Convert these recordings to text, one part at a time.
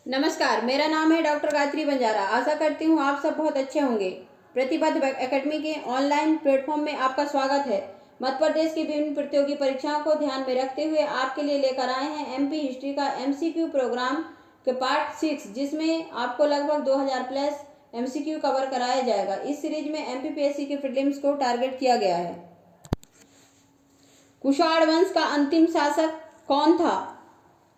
नमस्कार, मेरा नाम है डॉक्टर गायत्री बंजारा। आशा करती हूँ आप सब बहुत अच्छे होंगे। प्रतिबद्ध एकेडमी के ऑनलाइन प्लेटफॉर्म में आपका स्वागत है। मध्य प्रदेश की विभिन्न प्रतियोगी परीक्षाओं को ध्यान में रखते हुए आपके लिए लेकर आए हैं एमपी हिस्ट्री का एमसीक्यू प्रोग्राम के पार्ट 6, जिसमें आपको लगभग 2000 प्लस एमसीक्यू कवर कराया जाएगा। इस सीरीज में एमपीपीएससी के प्रीलिम्स को टारगेट किया गया है। कुषाण वंश का अंतिम शासक कौन था?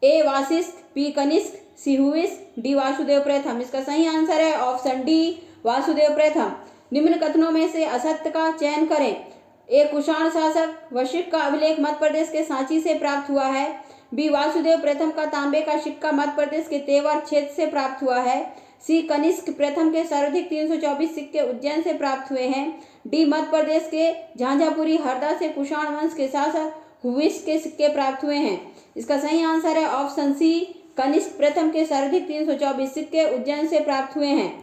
ए वासिष्ठ, बी कनिष्क, सी हुइस, डी वासुदेव प्रथम। इसका सही आंसर है ऑप्शन डी, वासुदेव प्रथम। निम्न कथनों में से असत्य का चयन करें। ए कुषाण शासक वशिष्ठ का अभिलेख मध्य प्रदेश के सांची से प्राप्त हुआ है। बी वासुदेव प्रथम का तांबे का सिक्का मध्य प्रदेश के तेवर क्षेत्र से प्राप्त हुआ है। सी कनिष्क प्रथम के सर्वाधिक 324 सिक्के उज्जैन से प्राप्त हुए हैं। डी मध्य प्रदेश के झांझापुरी हरदा से कुषाण वंश के शासक हुइस के सिक्के प्राप्त हुए हैं। इसका सही आंसर है ऑप्शन सी, कनिष्क प्रथम के सर्वाधिक 324 सिक्के उज्जैन से प्राप्त हुए हैं।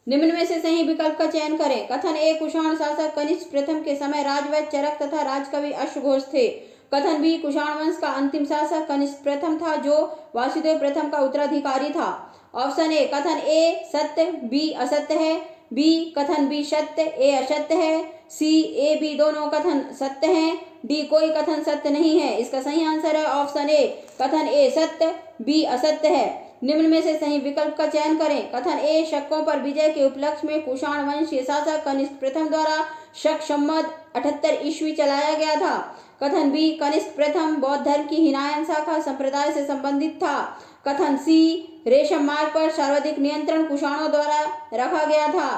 निम्न में से सही विकल्प का चयन करें। कथन ए, कुषाण शासक कनिष्क प्रथम के समय राजवैद्य चरक तथा राजकवि अश्वघोष थे। कथन बी, कुषाण वंश का अंतिम शासक कनिष्क प्रथम था, जो वासुदेव प्रथम का उत्तराधिकारी था। ऑप्शन ए, कथन ए सत्य, बी असत्य है। बी, कथन बी सत्य, ए असत्य है। सी, ए बी दोनों कथन सत्य हैं। डी, कोई कथन सत्य नहीं है। इसका सही आंसर है ऑप्शन ए, कथन ए सत्य, बी असत्य है। निम्न में से सही विकल्प का चयन करें। कथन ए, शकों पर विजय के उपलक्ष्य में कुषाण वंशीय शासक कनिष्क प्रथम द्वारा शक संवत 78 ईस्वी चलाया गया था। कथन बी, कनिष्क प्रथम बौद्ध धर्म की हीनायन शाखा संप्रदाय से संबंधित था। कथन सी, रेशम मार्ग पर सर्वाधिक नियंत्रण कुषाणों द्वारा रखा गया था।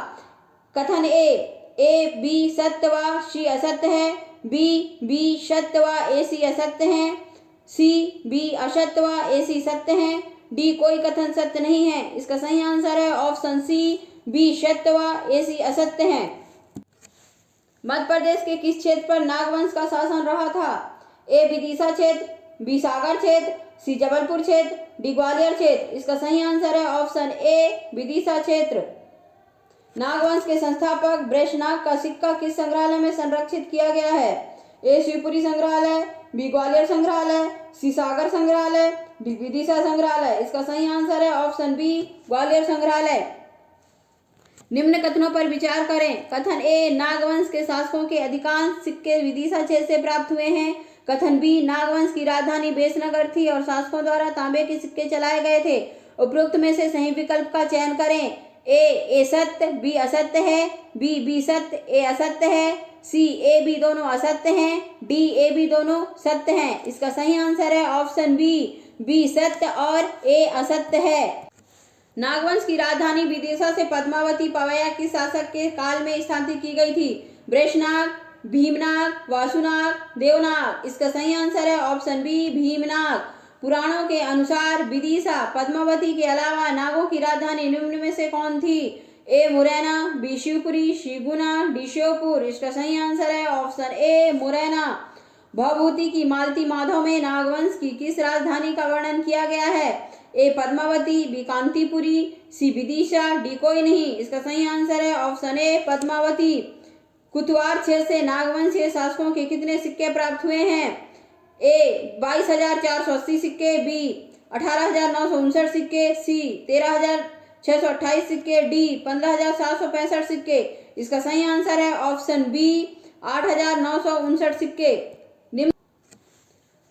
कथन ए बी सत्य व सी असत्य है। बी सत्य व ए सी असत्य है। सी, बी असत्य व ए सी सत्य है। डी, कोई कथन सत्य नहीं है। इसका सही आंसर है ऑप्शन सी, बी सत्य व ए सी असत्य है। मध्य प्रदेश के किस क्षेत्र पर नागवंश का शासन रहा था? ए विदिशा क्षेत्र, बी सागर क्षेत्र, सी जबलपुर क्षेत्र, डी ग्वालियर क्षेत्र। इसका सही आंसर है ऑप्शन ए, विदिशा क्षेत्र। नागवंश के संस्थापक वृषनाग का सिक्का किस संग्रहालय में संरक्षित किया गया है? ए शिवपुरी संग्रहालय, बी ग्वालियर संग्रहालय, सी सागर संग्रहालय, डी विदिशा संग्रहालय। इसका सही आंसर है ऑप्शन बी, ग्वालियर संग्रहालय। निम्न कथनों पर विचार करें। कथन ए, नागवंश के शासकों के अधिकांश सिक्के विदिशा क्षेत्र से प्राप्त हुए हैं। कथन बी, नागवंश की राजधानी बेसनगर थी और शासकों द्वारा तांबे के सिक्के चलाए गए थे। उपरोक्त में से सही विकल्प का चयन करें। ए सत्य, बी असत्य है। बी सत्य, ए असत्य है। सी, ए बी दोनों असत्य हैं। डी, ए बी दोनों सत्य हैं। इसका सही आंसर है ऑप्शन बी सत्य और ए असत्य है। नागवंश की राजधानी विदिशा से पद्मावती पवैया की शासक के काल में स्थापित की गई थी। वृषनाग, भीमनाग, वासुनाग, देवनाग। इसका सही आंसर है ऑप्शन बी, भीमनाग। पुराणों के अनुसार विदिशा पद्मावती के अलावा नागों की राजधानी निम्न में से कौन थी? ए मुरैना, बी शिवपुरी, सी गुना, डी श्योपुर। इसका सही आंसर है ऑप्शन ए, मुरैना। भवभूति की मालती माधव में नागवंश की किस राजधानी का वर्णन किया गया है? ए पद्मावती, बी कांतिपुरी, सी विदिशा, डी कोई नहीं। इसका सही आंसर है ऑप्शन ए, पद्मावती। कुतवार क्षेत्र से नागवंशीय शासकों के कितने सिक्के प्राप्त हुए हैं? ए 22,480 सिक्के, बी 18,959 सिक्के, सी 13,628 सिक्के, डी 15,765 सिक्के। इसका सही आंसर है ऑप्शन बी, 8,959 सिक्के।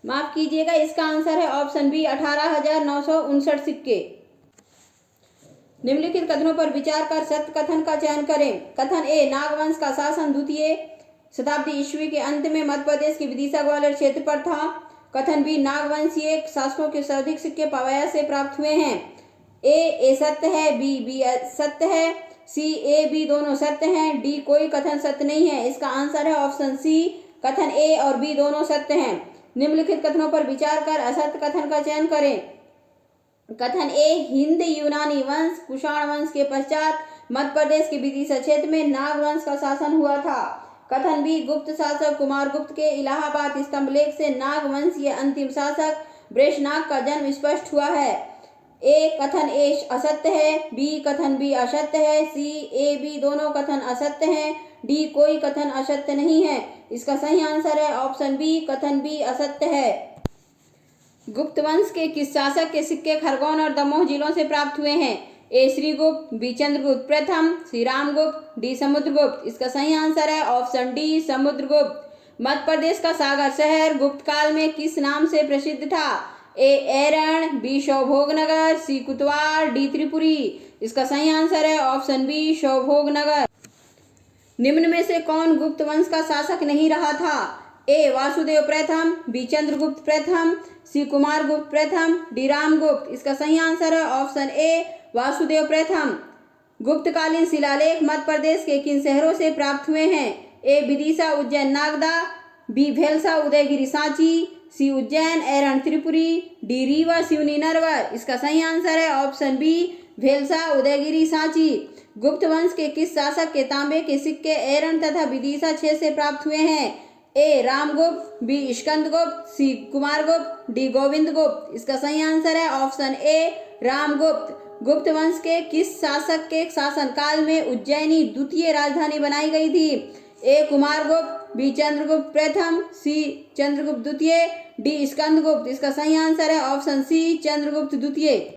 माफ कीजिएगा, इसका आंसर है ऑप्शन बी, 18,959 सिक्के। निम्नलिखित कथनों पर विचार कर सत्य कथन का चयन करें। कथन ए, नागवंश का शासन द्वितीय शताब्दी ईस्वी के अंत में मध्य प्रदेश के विदिशा ग्वालियर क्षेत्र पर था। कथन बी, नागवंशीय शासकों के सर्वाधिक सिक्के पवैया से प्राप्त हुए हैं। ए सत्य है। बी सत्य है। सी, ए बी दोनों सत्य हैं। डी, कोई कथन सत्य नहीं है। इसका आंसर है ऑप्शन सी, कथन ए और बी दोनों सत्य हैं। निम्नलिखित कथनों पर विचार कर असत्य कथन का चयन करें। कथन ए, हिंद यूनानी वंश कुषाण वंश के पश्चात मध्य प्रदेश के विदिशा क्षेत्र में नागवंश का शासन हुआ था। कथन बी, गुप्त शासक कुमारगुप्त के इलाहाबाद स्तंभलेख से नागवंशीय अंतिम शासक वृषनाग का जन्म स्पष्ट हुआ है। ए कथन ए असत्य है। बी कथन बी असत्य है। सी, ए बी दोनों कथन असत्य हैं। डी, कोई कथन असत्य नहीं है। इसका सही आंसर है ऑप्शन बी, कथन बी असत्य है। गुप्त वंश के किस शासक के सिक्के खरगोन और दमोह जिलों से प्राप्त हुए हैं? ए श्रीगुप्त, बी चंद्रगुप्त प्रथम, सी रामगुप्त, डी समुद्रगुप्त। इसका सही आंसर है ऑप्शन डी समुद्रगुप्त। मध्य प्रदेश का सागर शहर गुप्त काल में किस नाम से प्रसिद्ध था? ए एरण, बी शौभोगनगर, सी कुतवार, डी त्रिपुरी। इसका सही आंसर है ऑप्शन बी शौभोगनगर। निम्न में से कौन गुप्त वंश का शासक नहीं रहा था? ए वासुदेव प्रथम, बी चंद्रगुप्त प्रथम, सी कुमारगुप्त प्रथम, डी रामगुप्त। इसका सही आंसर है ऑप्शन ए वासुदेव प्रथम। गुप्तकालीन शिलालेख मध्य प्रदेश के किन शहरों से प्राप्त हुए हैं? ए विदिशा, उज्जैन, नागदा, बी भेलसा, उदयगिरी, सांची, सी उज्जैन, एरण, त्रिपुरी, डी रीवा, सिवनी, नरवर। इसका सही आंसर है ऑप्शन बी भेलसा, उदयगिरी, सांची। गुप्त वंश के किस शासक के तांबे के सिक्के एरण तथा विदिशा क्षेत्र से प्राप्त हुए हैं? ए रामगुप्त, बी स्कंदगुप्त, सी कुमारगुप्त, डी गोविंदगुप्त। इसका सही आंसर है ऑप्शन ए रामगुप्त। गुप्त वंश के किस शासक के शासनकाल में उज्जैनी द्वितीय राजधानी बनाई गई थी? ए कुमारगुप्त, बी चंद्रगुप्त प्रथम, सी चंद्रगुप्त द्वितीय, डी स्कंदगुप्त। इसका सही आंसर है ऑप्शन सी चंद्रगुप्त द्वितीय।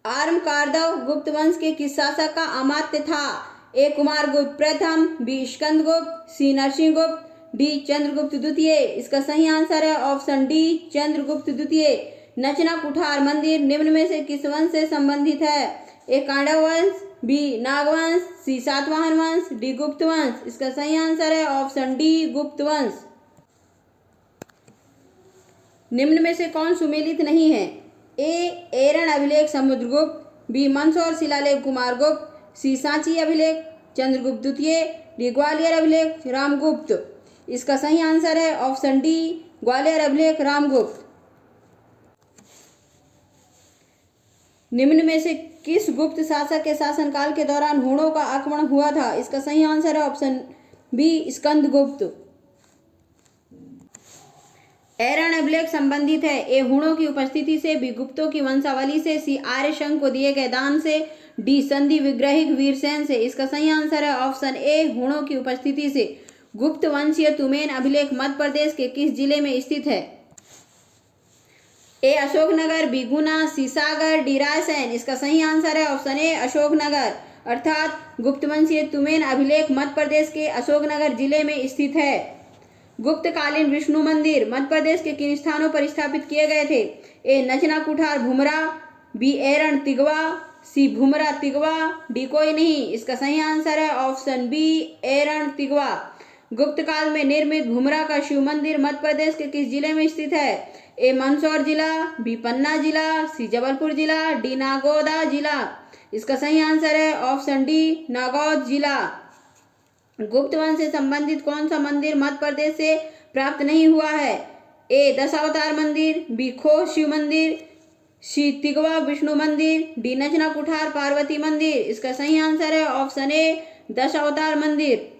आर्मकार्दव गुप्त वंश के किस शासक का अमात्य था? ए कुमारगुप्त प्रथम, बी स्कंदगुप्त, सी नरसिंहगुप्त, डी चंद्रगुप्त द्वितीय। इसका सही आंसर है ऑप्शन डी चंद्रगुप्त द्वितीय। नचना कुठार मंदिर निम्न में से किस वंश से संबंधित है? ए कांडव वंश, बी नागवंश, सी सातवाहन वंश, डी गुप्त वंश। इसका सही आंसर है ऑप्शन डी गुप्त वंश। निम्न में से कौन सुमेलित नहीं है? ए एरण अभिलेख समुद्रगुप्त, बी मंदसौर शिलालेख कुमारगुप्त, सी सांची अभिलेख चंद्रगुप्त द्वितीय, डी ग्वालियर अभिलेख रामगुप्त। इसका सही आंसर है ऑप्शन डी ग्वालियर अभिलेख रामगुप्त। निम्न में से किस गुप्त शासक के शासनकाल के दौरान हूणों का आक्रमण हुआ था? इसका सही आंसर है ऑप्शन बी स्कंदगुप्त। एरण अभिलेख संबंधित है। ए हूणों की उपस्थिति से, बी गुप्तों की वंशावली से, सी आर्य संघ को दिए गए दान से, डी संधि विग्रहिक वीरसेन से। इसका सही आंसर है ऑप्शन ए हूणों की उपस्थिति से। गुप्त वंशीय तुमेन अभिलेख मध्य प्रदेश के किस जिले में स्थित है? ए अशोकनगर, बी गुना, सी सागर, डी रायसेन। इसका सही आंसर है ऑप्शन ए अशोकनगर। अर्थात गुप्त वंशीय तुमेन अभिलेख मध्य प्रदेश के अशोकनगर जिले में स्थित है। गुप्तकालीन विष्णु मंदिर मध्य प्रदेश के किन स्थानों पर स्थापित किए गए थे? ए नचना कुठार भुमरा, बी एरण तिगवा, सी भुमरा तिगवा, डी कोई नहीं। इसका सही आंसर है ऑप्शन बी एरण तिगवा। गुप्त काल में निर्मित भुमरा का शिव मंदिर मध्य प्रदेश के किस जिले में स्थित है? ए मंदसौर जिला, बी पन्ना जिला, सी जबलपुर जिला, डी नागौदा जिला। इसका सही आंसर है ऑप्शन डी नागौद जिला। गुप्त वंश से संबंधित कौन सा मंदिर मध्य प्रदेश से प्राप्त नहीं हुआ है? ए दशावतार मंदिर, बी खोह शिव मंदिर, सी तिगवा विष्णु मंदिर, डी नचना कुठार पार्वती मंदिर। इसका सही आंसर है ऑप्शन ए दशावतार मंदिर।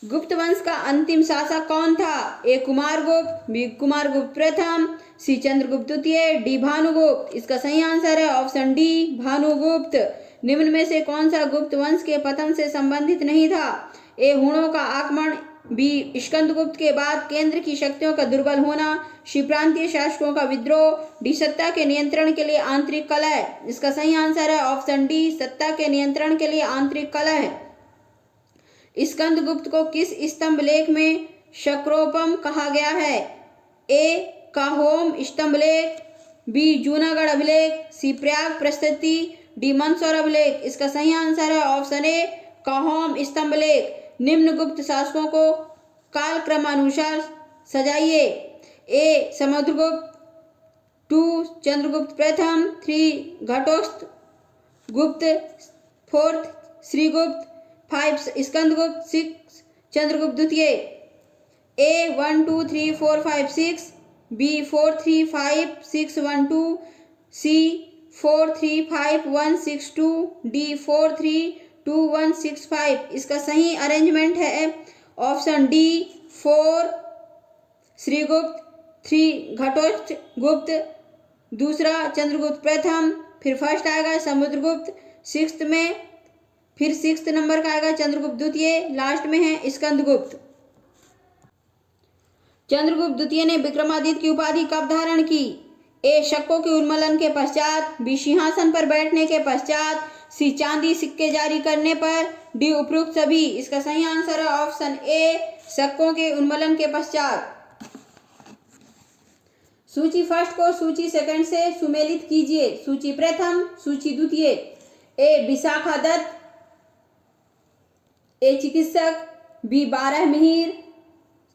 गुप्त वंश का अंतिम शासक कौन था? ए कुमारगुप्त, बी कुमारगुप्त प्रथम, सी चंद्रगुप्त द्वितीय, डी भानुगुप्त। इसका सही आंसर है ऑप्शन डी भानुगुप्त। निम्न में से कौन सा गुप्त वंश के पतन से संबंधित नहीं था? ए हूणों का आक्रमण, बी स्कंदगुप्त के बाद केंद्र की शक्तियों का दुर्बल होना, सी प्रांतीय शासकों का विद्रोह, डी सत्ता के नियंत्रण के लिए आंतरिक कलह। इसका सही आंसर है ऑप्शन डी सत्ता के नियंत्रण के लिए आंतरिक कलह। स्कंदगुप्त को किस स्तंभ लेख में शक्रोपम कहा गया है? ए काहोम स्तंभ लेख, बी जूनागढ़ अभिलेख, सी प्रयाग प्रस्तुति, डी मंदसौर अभिलेख। इसका सही आंसर है ऑप्शन ए काहोम स्तंभ लेख। निम्न गुप्त शासकों को कालक्रमानुसार सजाइए। ए समुद्रगुप्त, 2 चंद्रगुप्त प्रथम, 3 घटोत्कच गुप्त, 4 श्रीगुप्त, 5 स्कंदगुप्त, 6 चंद्रगुप्त द्वितीय। ए 1 2 3 4 5 6, बी 4 3 5 6 1 2, सी 4 3 5 1 6 2, डी 4 3 2 1 6 5। इसका सही अरेंजमेंट है ऑप्शन डी 4 श्रीगुप्त, 3 घटोत्कच गुप्त, दूसरा चंद्रगुप्त प्रथम, फिर फर्स्ट आएगा समुद्रगुप्त, 6th में फिर 6th नंबर का आएगा चंद्रगुप्त द्वितीय, लास्ट में है स्कंदगुप्त। चंद्रगुप्त द्वितीय ने विक्रमादित्य की उपाधि कब धारण की? ए शकों के उन्मूलन के पश्चात, बी सिंहासन पर बैठने के पश्चात, सी चांदी सिक्के जारी करने पर, डी उपरोक्त सभी। इसका सही आंसर है ऑप्शन ए, शकों के उन्मूलन के पश्चात। सूची फर्स्ट को सूची सेकंड से सुमेलित कीजिए। सूची प्रथम, सूची द्वितीय। ए विशाखा दत्त, ए चिकित्सक, बी 12 मिहिर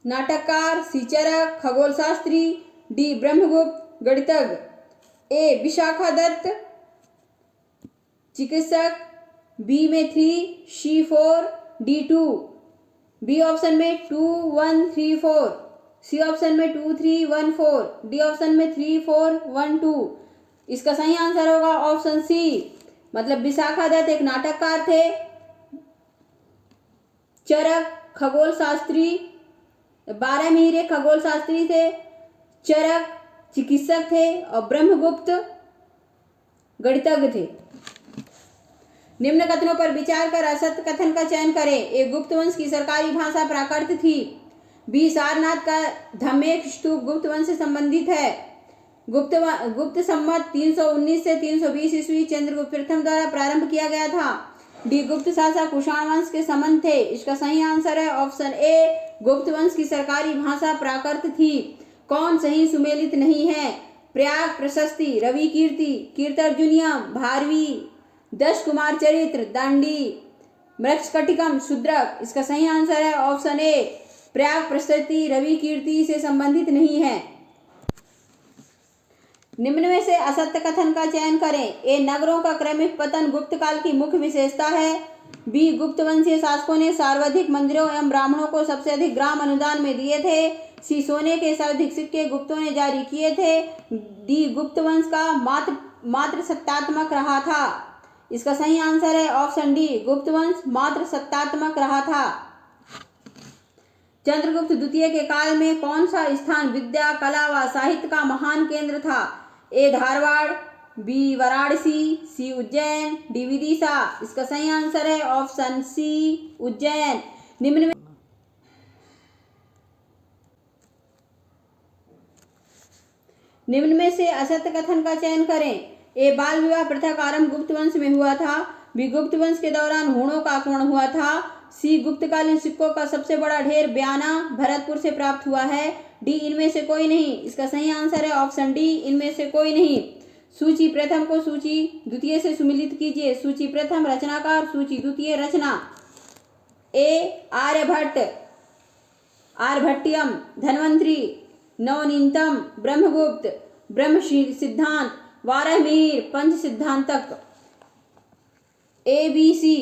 नाटककार, सी चरक खगोल शास्त्री, डी ब्रह्मगुप्त गणितज्ञ। ए विशाखा दत्त चिकित्सक, बी में 3, सी 4, डी 2, बी ऑप्शन में 2 1 3 4, सी ऑप्शन में 2 3 1 4, डी ऑप्शन में 3 4 1 2। इसका सही आंसर होगा ऑप्शन सी, मतलब विशाखा दत्त एक नाटककार थे, चरक खगोल शास्त्री, 12 मिहिर एक खगोल शास्त्री थे, चरक चिकित्सक थे और ब्रह्मगुप्त गणितज्ञ थे। निम्न कथनों पर विचार कर असत्य कथन का चयन करें। ए गुप्त वंश की सरकारी भाषा प्राकृत थी, बी सारनाथ का धम्मेक स्तूप गुप्त वंश से संबंधित है, गुप्त संवत 319 से 320 ईस्वी चंद्रगुप्त प्रथम द्वारा प्रारंभ किया गया था, डी गुप्त शासक कुषाण वंश के संबंध थे। इसका सही आंसर है ऑप्शन ए, गुप्त वंश की सरकारी भाषा प्राकृत थी। कौन सही सुमेलित नहीं है? प्रयाग प्रशस्ति, रवि कीर्ति, कीर्तर्जुनियम, भारवी, 10 कुमार चरित्र, दांडी, मृक्षकटिकम, शूद्रक। इसका सही आंसर है ऑप्शन ए, प्रयाग प्रशस्ति रवि कीर्ति से संबंधित नहीं है। निम्न में से असत्य कथन का चयन करें। ए नगरों का क्रमिक पतन गुप्त काल की मुख्य विशेषता है, बी गुप्त वंशीय शासकों ने सर्वाधिक मंदिरों एवं ब्राह्मणों को सबसे अधिक ग्राम अनुदान में दिए थे, सी सोने के सर्वाधिक सिक्के गुप्तों ने जारी किए थे, डी गुप्त वंश का मात्र सत्तात्मक रहा था। इसका सही आंसर है ऑप्शन डी, गुप्त वंश मात्र सत्तात्मक रहा था। चंद्रगुप्त द्वितीय के काल में कौन सा स्थान विद्या, कला व साहित्य का महान केंद्र था? ए धारवाड़, बी वाराणसी, सी उज्जैन, डी विदिशा। इसका सही आंसर है ऑप्शन सी, उज्जैन। निम्न में से असत्य कथन का चयन करें। ए बाल विवाह प्रथा का आरंभ गुप्त वंश में हुआ था, बी गुप्त वंश के दौरान हूणों का आक्रमण हुआ था, सी गुप्तकालीन सिक्कों का सबसे बड़ा ढेर बयाना भरतपुर से प्राप्त हुआ है, डी इनमें से कोई नहीं। इसका सही आंसर है ऑप्शन डी, इनमें से कोई नहीं। सूची प्रथम को सूची द्वितीय से सुमिलित कीजिए। सूची प्रथम रचनाकार, सूची द्वितीय रचना। ए आर्यभट्ट, आर्यभट्टियम, धन्वंतरी, नवनीतम, ब्रह्मगुप्त, ब्रह्म सिद्धांत, 12 मिहिर, पंच सिद्धांतक। ए बी सी,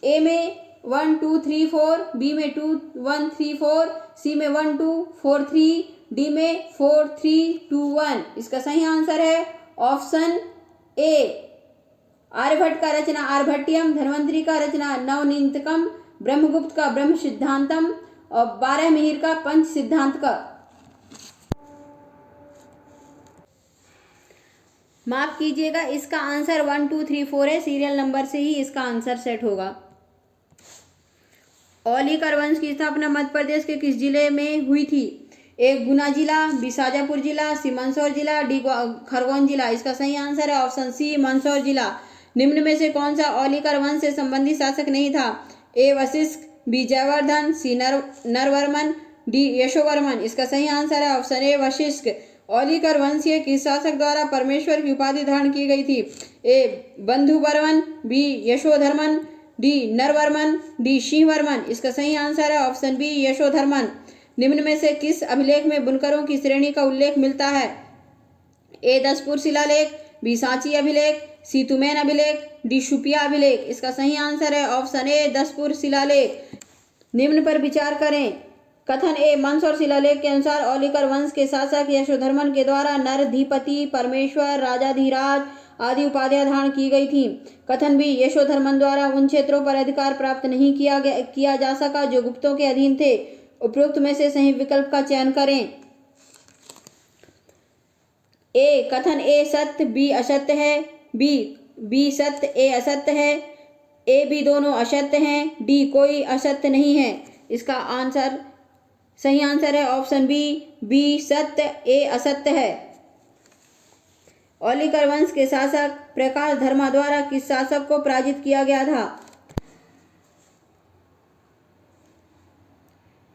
ए में 1 2 3 4, बी में 2 1 3 4, सी में 1 2 4 3, डी में 4 3 2 1। इसका सही आंसर है ऑप्शन ए, आर्यभट्ट का रचना आर्यभट्टियम, धन्वंतरी का रचना नवनीतकम, ब्रह्मगुप्त का ब्रह्म सिद्धांतम और 12 मिहिर का पंच सिद्धांत का। माफ कीजिएगा, इसका आंसर 1 2 3 4 है, सीरियल नंबर से ही इसका आंसर सेट होगा। औलिकर वंश की स्थापना मध्य प्रदेश के किस जिले में हुई थी? ए गुना जिला, बी शाजापुर जिला, सी मंदसौर जिला, डी खरगोन जिला। इसका सही आंसर है ऑप्शन सी, मंदसौर जिला। निम्न में से कौन सा औलिकर वंश से संबंधित शासक नहीं था? ए वशिष्ठ, बी जयवर्धन, सी नरवर्मन, डी यशोवर्मन। इसका सही आंसर है ऑप्शन ए, वशिष्ठ। औलिकर वंशीय किस शासक द्वारा परमेश्वर की उपाधि धारण की गई थी? A Bandhuvarman, B Yashodharman, D Naravarman, D Simhavarman. इसका सही आंसर है ऑप्शन बी, यशोधर्मन। निम्न में से किस अभिलेख में बुनकरों की श्रेणी का उल्लेख मिलता है? ए दसपुर शिलालेख, बी सांची अभिलेख, सी तुमैन अभिलेख, डी शुपिया अभिलेख। इसका सही आंसर है ऑप्शन ए, दसपुर शिलालेख। निम्न पर विचार करें। कथन ए मंदसौर शिलालेख के अनुसार औलिकर वंश के शासक यशोधर्मन के द्वारा नरधिपति, परमेश्वर, राजाधिराज आदि उपाधियां धारण की गई थी। कथन बी यशोधर्मन द्वारा उन क्षेत्रों पर अधिकार प्राप्त नहीं किया जा सका जो गुप्तों के अधीन थे। उपरोक्त में से सही विकल्प का चयन करें। ए कथन ए सत्य, बी असत्य है, बी सत्य, ए असत्य है, ए बी दोनों असत्य हैं, डी कोई असत्य नहीं है। इसका आंसर सही आंसर है ऑप्शन बी सत्य, ए असत्य है। औलिकर वंश के शासक प्रकाश धर्मा द्वारा किस शासक को पराजित किया गया था?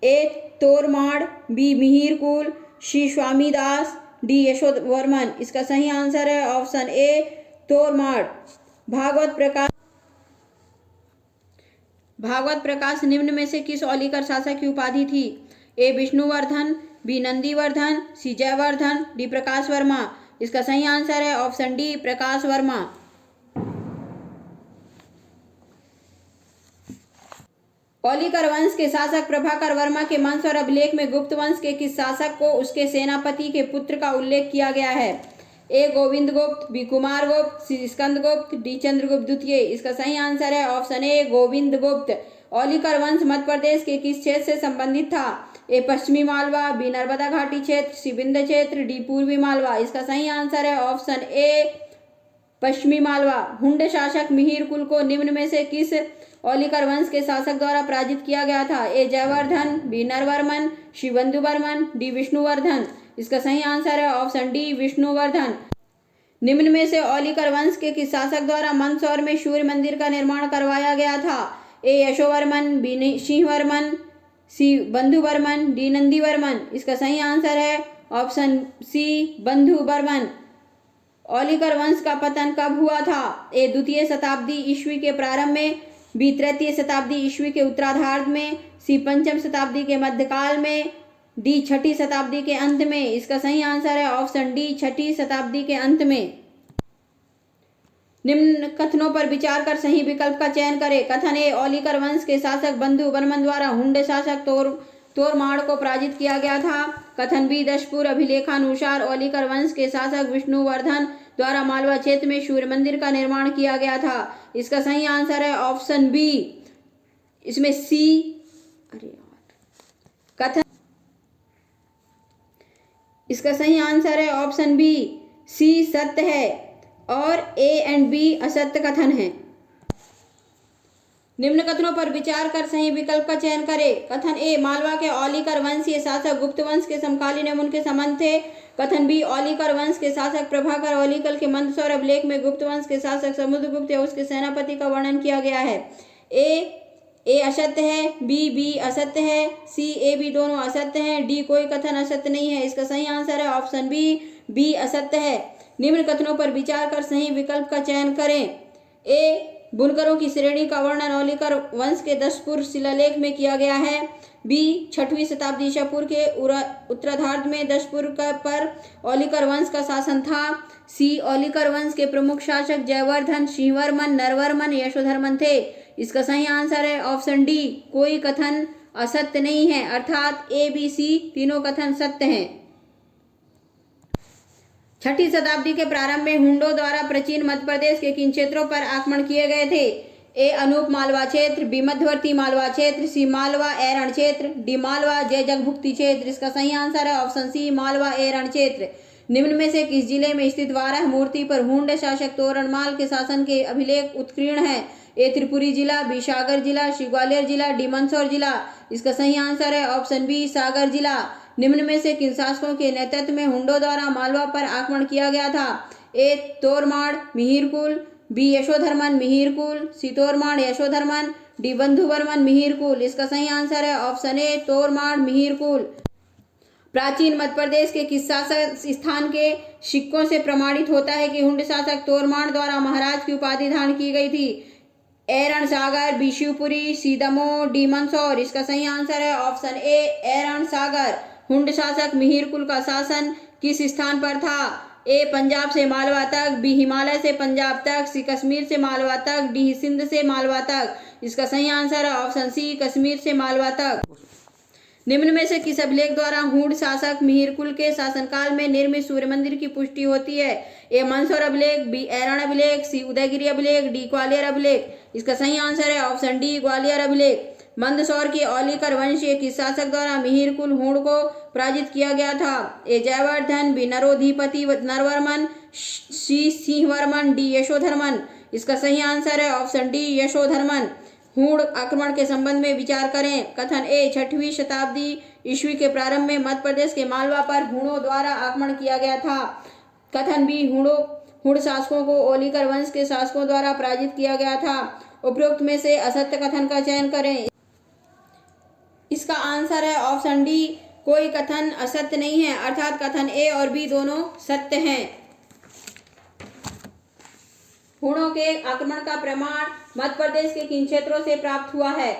ए तोरमाड़, बी मिहिरकुल, सी स्वामीदास, डी यशोवर्मन। इसका सही आंसर है ऑप्शन ए तोरमाड़। भागवत प्रकाश निम्न में से किस औलिकर शासक की उपाधि थी? ए विष्णुवर्धन, बी नंदीवर्धन, सी जयवर्धन, डी प्रकाश वर्मा। इसका सही आंसर है ऑप्शन डी प्रकाश वर्मा। औलिकर वंश के शासक प्रभाकर वर्मा के वंश और अभिलेख में गुप्त वंश के किस शासक को उसके सेनापति के पुत्र का उल्लेख किया गया है? ए गोविंद गुप्त, बी कुमार गुप्त, सी स्कंद गुप्त, डी चंद्रगुप्त द्वितीय। इसका सही आंसर है ऑप्शन ए गोविंद गुप्त। औलिकर वंश मध्य प्रदेश के किस क्षेत्र से संबंधित था? ए पश्चिमी मालवा, बी नर्मदा घाटी क्षेत्र, सी विंध्य क्षेत्र, डी पूर्वी मालवा। इसका सही आंसर है ऑप्शन ए पश्चिमी मालवा। हुंड शासक मिहिरकुल को निम्न में से किस औलिकर वंश के शासक द्वारा पराजित किया गया था? ए जयवर्धन, बी नरवर्मन, सी बंधुवर्मन, डी विष्णुवर्धन। इसका सही आंसर है ऑप्शन डी विष्णुवर्धन। निम्न में से औलिकर वंश के किस शासक द्वारा मंदसौर में सूर्य मंदिर का निर्माण करवाया गया था? ए यशोवर्मन, बी सिंहवर्मन, सी बंधुवर्मन, डी नंदीवर्मन। इसका सही आंसर है ऑप्शन सी बंधुवर्मन। औलिकर वंश का पतन कब हुआ था? ए द्वितीय शताब्दी ईस्वी के प्रारंभ में, बी तृतीय शताब्दी ईस्वी के उत्तरार्ध में, सी पंचम शताब्दी के मध्यकाल में, डी छठी शताब्दी के अंत में। इसका सही आंसर है ऑप्शन डी छठी शताब्दी के अंत में। निम्न कथनों पर विचार कर सही विकल्प का चयन करें। कथन ए औलिकर वंश के शासक बंधुवर्मन द्वारा हुंड शासक तोरमाड़ को पराजित किया गया था। कथन बी दशपुर अभिलेखानुसार औलिकर वंश के शासक विष्णुवर्धन द्वारा मालवा क्षेत्र में सूर्य मंदिर का निर्माण किया गया था। इसका सही आंसर है ऑप्शन बी, इसमें सी। कथन इसका सही आंसर है ऑप्शन बी, सी सत्य है और ए एंड बी असत्य कथन है। निम्न कथनों पर विचार कर सही विकल्प का चयन करें। कथन ए मालवा के औलिकर वंशीय शासक गुप्त वंश के समकालीन एवं उनके संबंध थे। कथन बी औलिकर वंश के शासक प्रभाकर औलिकर के मंदसौर अभिलेख में गुप्त वंश के शासक समुद्रगुप्त या उसके सेनापति का वर्णन किया गया है। ए असत्य है, बी असत्य है, सी ए बी दोनों असत्य हैं, डी कोई कथन असत्य नहीं है। इसका सही आंसर है ऑप्शन बी असत्य है। निम्न कथनों पर विचार कर सही विकल्प का चयन करें। ए बुनकरों की श्रेणी का वर्णन औलिकर वंश के दशपुर शिलालेख में किया गया है। बी छठवीं शताब्दी ईसा पूर्व के उत्तरार्ध में दशपुर पर औलिकर वंश का शासन था। सी औलिकर वंश के प्रमुख शासक जयवर्धन, सिंहवर्मन, नरवर्मन, यशोधर्मन थे। इसका सही आंसर है ऑप्शन डी, कोई कथन असत्य नहीं है, अर्थात ए बी सी तीनों कथन सत्य हैं। छठी शताब्दी के प्रारंभ में हुंडों द्वारा प्राचीन मध्य प्रदेश के किन क्षेत्रों पर आक्रमण किए गए थे? ए अनूप मालवा क्षेत्र, बी मध्यवर्ती मालवा क्षेत्र, सी मालवा एरण क्षेत्र, डी मालवा जय जगभुक्ति क्षेत्र। इसका सही आंसर है ऑप्शन सी मालवा एरण क्षेत्र। निम्न में से किस जिले में स्थित वाराह मूर्ति पर हुंड शासक तोरणमाल के शासन के अभिलेख उत्कीर्ण है? ए त्रिपुरी जिला, बी सागर जिला, सी ग्वालियर जिला, डी मंदसौर जिला। इसका सही आंसर है ऑप्शन बी सागर जिला। निम्न में से किन शासकों के नेतृत्व में हुंडों द्वारा मालवा पर आक्रमण किया गया था? ए तोरमाड़ मिहिरकुल, बी यशोधर्मन मिहिरकुल, सी तोरमाड़ यशोधर्मन, डी बंधुवर्मन मिहिरकुल। इसका सही आंसर है ऑप्शन ए तोरमाड़ मिहिरकुल। प्राचीन मध्य प्रदेश के किस शासक स्थान के सिक्कों से प्रमाणित होता है कि हुंड शासक तोरमाड़ द्वारा महाराज की उपाधि धारण की गई थी? एरण सागर, बी शिवपुरी, सी दमोह, डी मंदसौर। इसका सही आंसर है ऑप्शन ए एरण सागर। हुंड शासक मिहिरकुल का शासन किस स्थान पर था? ए पंजाब से मालवा तक, बी हिमालय से पंजाब तक, सी कश्मीर से मालवा तक, डी सिंध से मालवा तक। इसका सही आंसर है ऑप्शन सी कश्मीर से मालवा तक। निम्न में से किस अभिलेख द्वारा हुंड शासक मिहिरकुल के शासनकाल में निर्मित सूर्य मंदिर की पुष्टि होती है? ए मंदसौर अभिलेख, बी एरण अभिलेख, सी उदयगिरी अभिलेख, डी ग्वालियर अभिलेख। इसका सही आंसर है ऑप्शन डी ग्वालियर अभिलेख। मंदसौर के औलिकर वंशीय किस शासक द्वारा मिहिरकुल हुंड को पराजित किया गया था? ए जयवर्धन, बी नरोधिपति नरवर्मन, सी सिंहवर्मन, डी यशोधर्मन। इसका सही आंसर है ऑप्शन डी यशोधर्मन। हूण आक्रमण के संबंध में विचार करें। कथन ए 6वीं शताब्दी ईस्वी के प्रारंभ में मध्य प्रदेश के मालवा पर हूणों द्वारा आक्रमण किया गया था। कथन बी हूण शासकों को ओलिकर वंश के शासकों द्वारा पराजित किया गया था। उपरोक्त में से असत्य कथन का चयन करें। इसका आंसर है ऑप्शन डी, कोई कथन असत्य नहीं है, अर्थात कथन ए और बी दोनों सत्य हैं। हूणों के आक्रमण का प्रमाण मध्य प्रदेश के किन क्षेत्रों से प्राप्त हुआ है?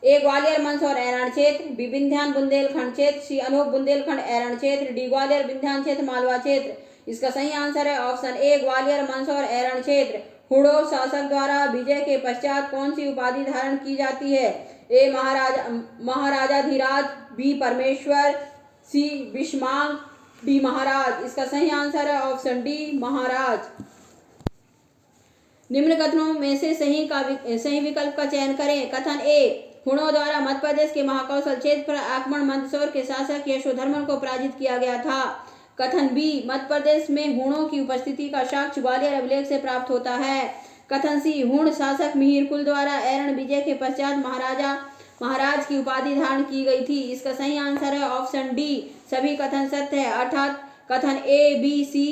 ए ग्वालियर मंदसौर ऐरण क्षेत्र, बी विंध्यान बुंदेलखंड क्षेत्र, सी अनूप बुंदेलखंड ऐरण क्षेत्र, डी ग्वालियर विंध्यान क्षेत्र मालवा क्षेत्र। इसका सही आंसर है ऑप्शन ए ग्वालियर मंदसौर ऐरण क्षेत्र। हूणों शासक द्वारा विजय के पश्चात कौन सी उपाधि धारण की जाती है? ए महाराजाधिराज, बी परमेश्वर, सी विस्मांग, डी महाराज। इसका सही आंसर है ऑप्शन डी महाराज। निम्न कथनों में से सही विकल्प का चयन करें। कथन ए हूणों द्वारा मध्य प्रदेश के महाकौशल क्षेत्र पर आक्रमण मंदसौर के शासक यशोधर्मन को पराजित किया गया था। कथन बी मध्य प्रदेश में हूणों की उपस्थिति का साक्ष्य ग्वालियर अभिलेख से प्राप्त होता है। कथन सी हूण शासक मिहिर कुल द्वारा ऐरण विजय के पश्चात महाराज की उपाधि धारण की गई थी। इसका सही आंसर है ऑप्शन डी, सभी कथन सत्य है, अर्थात कथन ए बी सी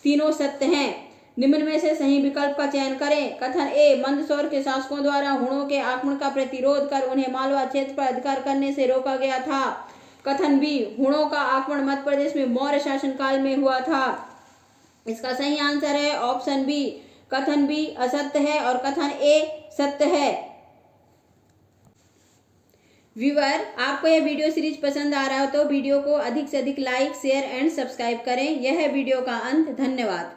तीनों सत्य हैं। निम्न में से सही विकल्प का चयन करें। कथन ए मंदसौर के शासकों द्वारा हूणों के आक्रमण का प्रतिरोध कर उन्हें मालवा क्षेत्र पर अधिकार करने से रोका गया था। कथन बी हूणों का आक्रमण मध्य प्रदेश में मौर्य शासनकाल में हुआ था। इसका सही आंसर है ऑप्शन बी, कथन बी असत्य है और कथन ए सत्य है। व्यूअर, आपको यह वीडियो सीरीज पसंद आ रहा हो तो वीडियो को अधिक से अधिक लाइक, शेयर एंड सब्सक्राइब करें। यह है वीडियो का अंत। धन्यवाद।